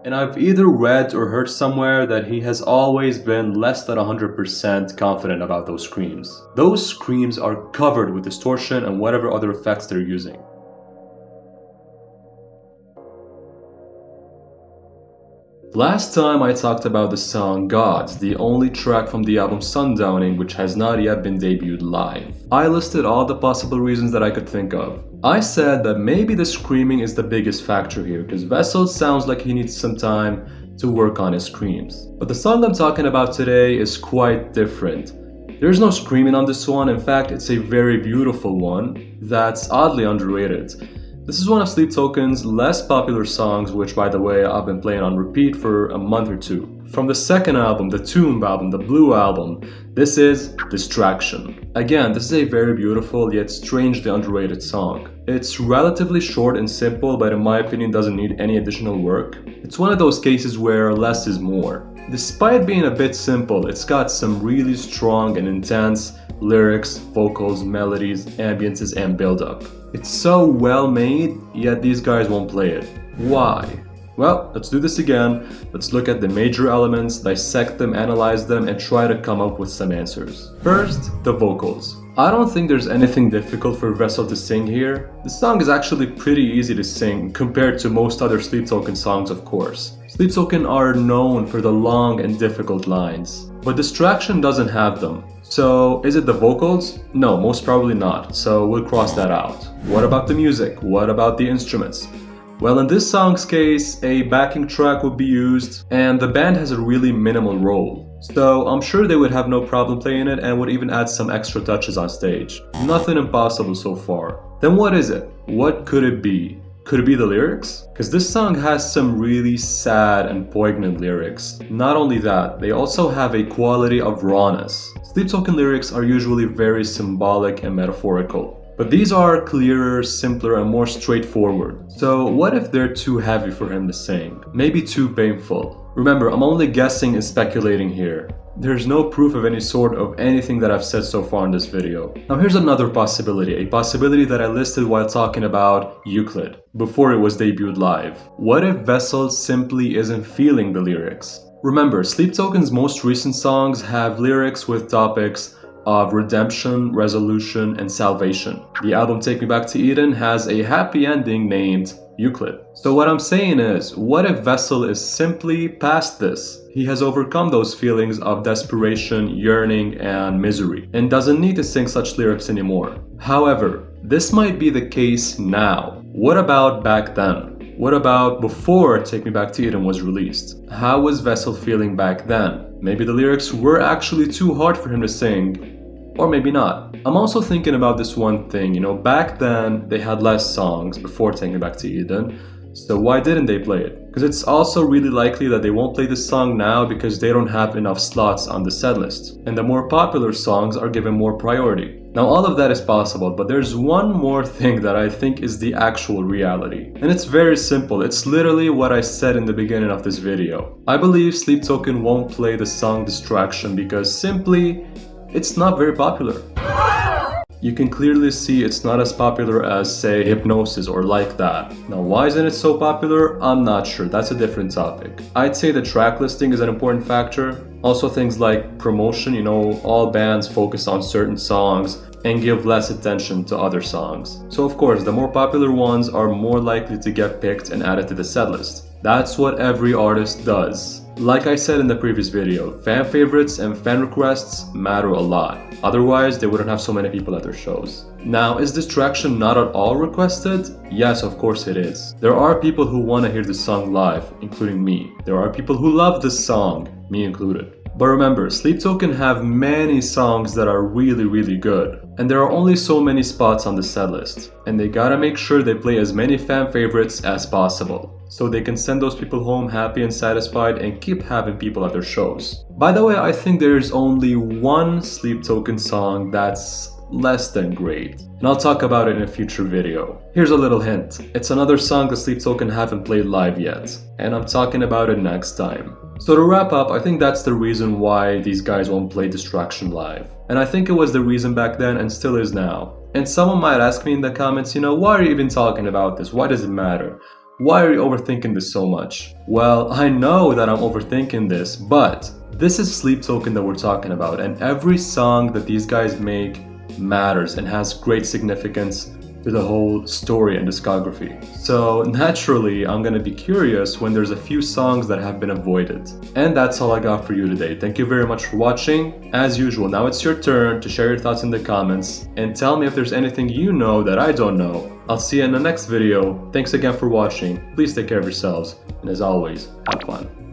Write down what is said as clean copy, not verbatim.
And I've either read or heard somewhere that he has always been less than 100% confident about those screams. Those screams are covered with distortion and whatever other effects they're using. Last time I talked about the song Gods, the only track from the album Sudowning which has not yet been debuted live. I listed all the possible reasons that I could think of. I said that maybe the screaming is the biggest factor here because Vessel sounds like he needs some time to work on his screams. But the song I'm talking about today is quite different. There's no screaming on this one, in fact it's a very beautiful one that's oddly underrated. This is one of Sleep Token's less popular songs, which by the way I've been playing on repeat for a month or two. From the second album, the Tomb album, the Blue album, this is Distraction. Again, this is a very beautiful yet strangely underrated song. It's relatively short and simple, but in my opinion doesn't need any additional work. It's one of those cases where less is more. Despite being a bit simple, it's got some really strong and intense lyrics, vocals, melodies, ambiences, and build-up. It's so well made, yet these guys won't play it. Why? Well, let's do this again. Let's look at the major elements, dissect them, analyze them, and try to come up with some answers. First, the vocals. I don't think there's anything difficult for Vessel to sing here. The song is actually pretty easy to sing compared to most other Sleep Token songs, of course. Sleep Token are known for the long and difficult lines, but Distraction doesn't have them. So, is it the vocals? No, most probably not, so we'll cross that out. What about the music? What about the instruments? Well, in this song's case, a backing track would be used, and the band has a really minimal role. So, I'm sure they would have no problem playing it and would even add some extra touches on stage. Nothing impossible so far. Then what is it? What could it be? Could it be the lyrics? Because this song has some really sad and poignant lyrics. Not only that, they also have a quality of rawness. Sleep Token lyrics are usually very symbolic and metaphorical, but these are clearer, simpler, and more straightforward. So what if they're too heavy for him to sing? Maybe too painful? Remember, I'm only guessing and speculating here. There's no proof of any sort of anything that I've said so far in this video. Now here's another possibility, a possibility that I listed while talking about Euclid, before it was debuted live. What if Vessel simply isn't feeling the lyrics? Remember, Sleep Token's most recent songs have lyrics with topics of redemption, resolution, and salvation. The album Take Me Back to Eden has a happy ending named Euclid. So what I'm saying is, what if Vessel is simply past this? He has overcome those feelings of desperation, yearning, and misery, and doesn't need to sing such lyrics anymore. However, this might be the case now. What about back then? What about before Take Me Back to Eden was released? How was Vessel feeling back then? Maybe the lyrics were actually too hard for him to sing, or maybe not. I'm also thinking about this one thing, back then they had less songs before Take Me Back to Eden, so why didn't they play it? Because it's also really likely that they won't play this song now because they don't have enough slots on the setlist, and the more popular songs are given more priority. Now all of that is possible, but there's one more thing that I think is the actual reality. And it's very simple, it's literally what I said in the beginning of this video. I believe Sleep Token won't play the song Distraction because simply, it's not very popular. You can clearly see it's not as popular as, say, Hypnosis or Like That. Now, why isn't it so popular? I'm not sure, that's a different topic. I'd say the track listing is an important factor. Also things like promotion, all bands focus on certain songs and give less attention to other songs. So of course, the more popular ones are more likely to get picked and added to the setlist. That's what every artist does. Like I said in the previous video, fan favorites and fan requests matter a lot. Otherwise, they wouldn't have so many people at their shows. Now, is Distraction not at all requested? Yes, of course it is. There are people who want to hear the song live, including me. There are people who love the song, me included. But remember, Sleep Token have many songs that are really good, and there are only so many spots on the setlist, and they gotta make sure they play as many fan favorites as possible, so they can send those people home happy and satisfied and keep having people at their shows. By the way, I think there's only one Sleep Token song that's less than great, and I'll talk about it in a future video. Here's a little hint, it's another song that Sleep Token haven't played live yet, and I'm talking about it next time. So to wrap up, I think that's the reason why these guys won't play Distraction live. And I think it was the reason back then and still is now. And someone might ask me in the comments, why are you even talking about this? Why does it matter? Why are you overthinking this so much? Well, I know that I'm overthinking this, but this is Sleep Token that we're talking about, and every song that these guys make matters and has great significance to the whole story and discography. So naturally, I'm gonna be curious when there's a few songs that have been avoided. And that's all I got for you today. Thank you very much for watching. As usual, now it's your turn to share your thoughts in the comments and tell me if there's anything you know that I don't know. I'll see you in the next video. Thanks again for watching. Please take care of yourselves, and as always, have fun.